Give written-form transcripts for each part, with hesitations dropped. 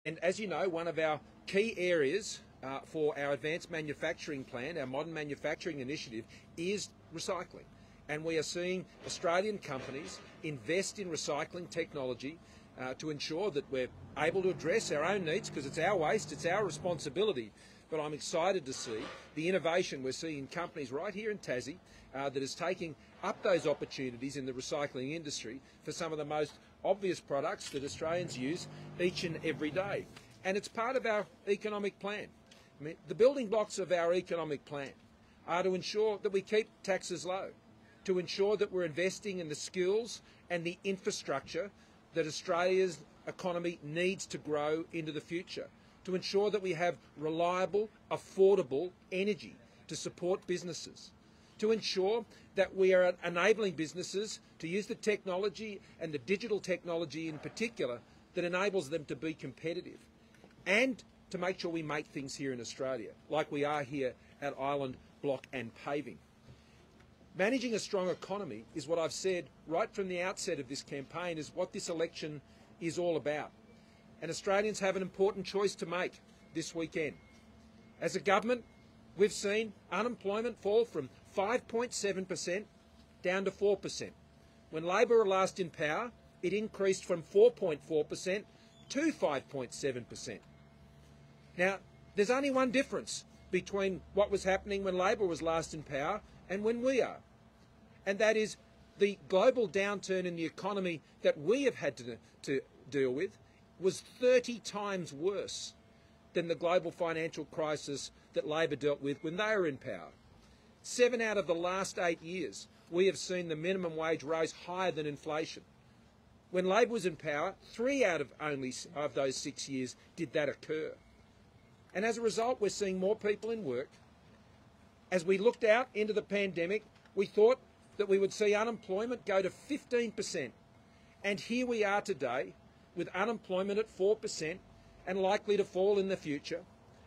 And as you know, one of our key areas for our advanced manufacturing plan, our modern manufacturing initiative, is recycling. And we are seeing Australian companies invest in recycling technology to ensure that we're able to address our own needs, because it's our waste, it's our responsibility. But I'm excited to see the innovation we're seeing in companies right here in Tassie that is taking up those opportunities in the recycling industry for some of the most obvious products that Australians use each and every day. And it's part of our economic plan. I mean, the building blocks of our economic plan are to ensure that we keep taxes low, to ensure that we're investing in the skills and the infrastructure that Australia's economy needs to grow into the future, to ensure that we have reliable, affordable energy to support businesses, to ensure that we are enabling businesses to use the technology and the digital technology in particular that enables them to be competitive, and to make sure we make things here in Australia, like we are here at Island Block and Paving. Managing a strong economy is what I've said right from the outset of this campaign, is what this election is all about. And Australians have an important choice to make this weekend. As a government, we've seen unemployment fall from 5.7% down to 4%. When Labor were last in power, it increased from 4.4% to 5.7%. Now, there's only one difference between what was happening when Labor was last in power and when we are. And that is the global downturn in the economy that we have had to deal with was 30 times worse than the global financial crisis that Labor dealt with when they were in power. 7 out of the last 8 years, we have seen the minimum wage rise higher than inflation. When Labor was in power, 3 out of only of those 6 years did that occur. And as a result, we're seeing more people in work. As we looked out into the pandemic, we thought that we would see unemployment go to 15%. And here we are today with unemployment at 4% and likely to fall in the future,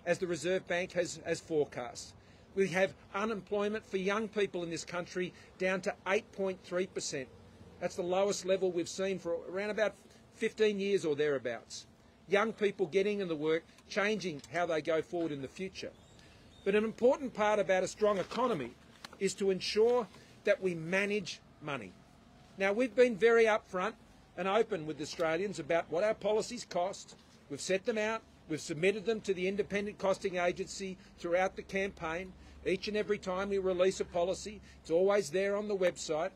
as the Reserve Bank has forecast. We have unemployment for young people in this country down to 8.3%. That's the lowest level we've seen for around about 15 years or thereabouts. Young people getting in the work, changing how they go forward in the future. But an important part about a strong economy is to ensure that we manage money. Now, we've been very upfront and open with Australians about what our policies cost. We've set them out. We've submitted them to the independent costing agency throughout the campaign. Each and every time we release a policy, it's always there on the website.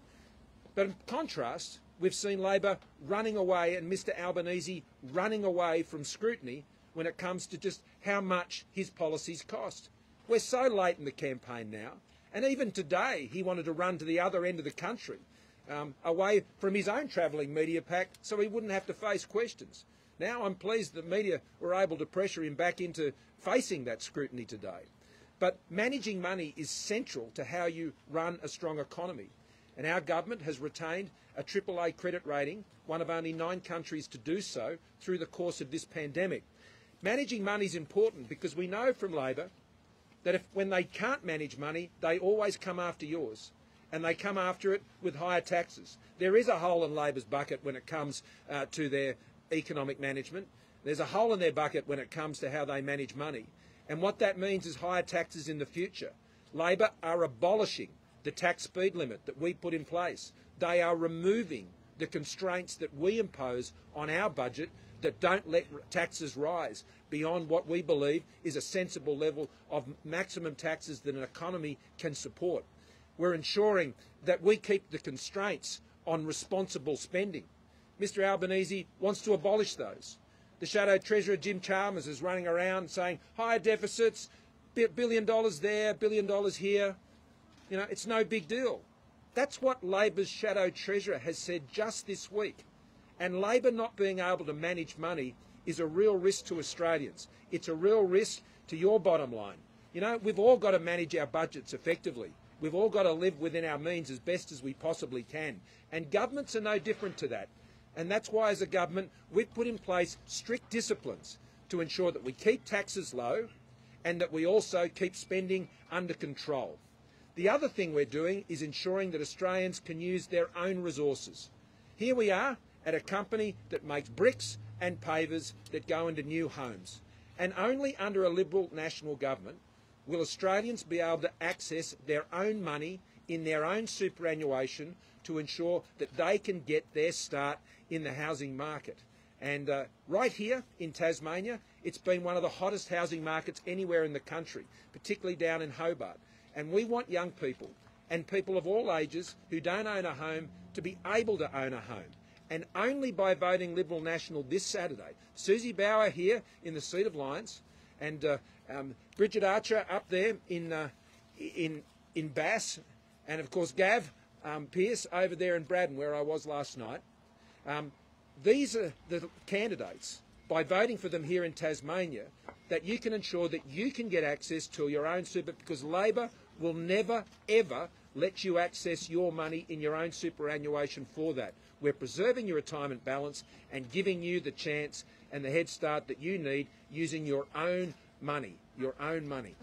But in contrast, we've seen Labor running away and Mr Albanese running away from scrutiny when it comes to just how much his policies cost. We're so late in the campaign now, and even today he wanted to run to the other end of the country, away from his own travelling media pack, so he wouldn't have to face questions. Now I'm pleased that media were able to pressure him back into facing that scrutiny today. But managing money is central to how you run a strong economy. And our government has retained a AAA credit rating, one of only 9 countries to do so through the course of this pandemic. Managing money is important because we know from Labor that when they can't manage money, they always come after yours. And they come after it with higher taxes. There is a hole in Labor's bucket when it comes to their economic management. There's a hole in their bucket when it comes to how they manage money. And what that means is higher taxes in the future. Labor are abolishing the tax speed limit that we put in place. They are removing the constraints that we impose on our budget that don't let taxes rise beyond what we believe is a sensible level of maximum taxes that an economy can support. We're ensuring that we keep the constraints on responsible spending. Mr Albanese wants to abolish those. The Shadow Treasurer Jim Chalmers is running around saying higher deficits, $1 billion there, $1 billion here. You know, it's no big deal. That's what Labor's Shadow Treasurer has said just this week. And Labor not being able to manage money is a real risk to Australians. It's a real risk to your bottom line. You know, we've all got to manage our budgets effectively. We've all got to live within our means as best as we possibly can. And governments are no different to that. And that's why, as a government, we've put in place strict disciplines to ensure that we keep taxes low and that we also keep spending under control. The other thing we're doing is ensuring that Australians can use their own resources. Here we are at a company that makes bricks and pavers that go into new homes. And only under a Liberal national government will Australians be able to access their own money in their own superannuation to ensure that they can get their start in the housing market. And right here in Tasmania, it's been one of the hottest housing markets anywhere in the country, particularly down in Hobart. And we want young people and people of all ages who don't own a home to be able to own a home. And only by voting Liberal National this Saturday, Susie Bower here in the seat of Lyons, and Bridget Archer up there in Bass, and of course Gav Pearce over there in Braddon, where I was last night. These are the candidates, by voting for them here in Tasmania, that you can ensure that you can get access to your own super, because Labor will never, ever let you access your money in your own superannuation for that. We're preserving your retirement balance and giving you the chance and the head start that you need using your own money, your own money.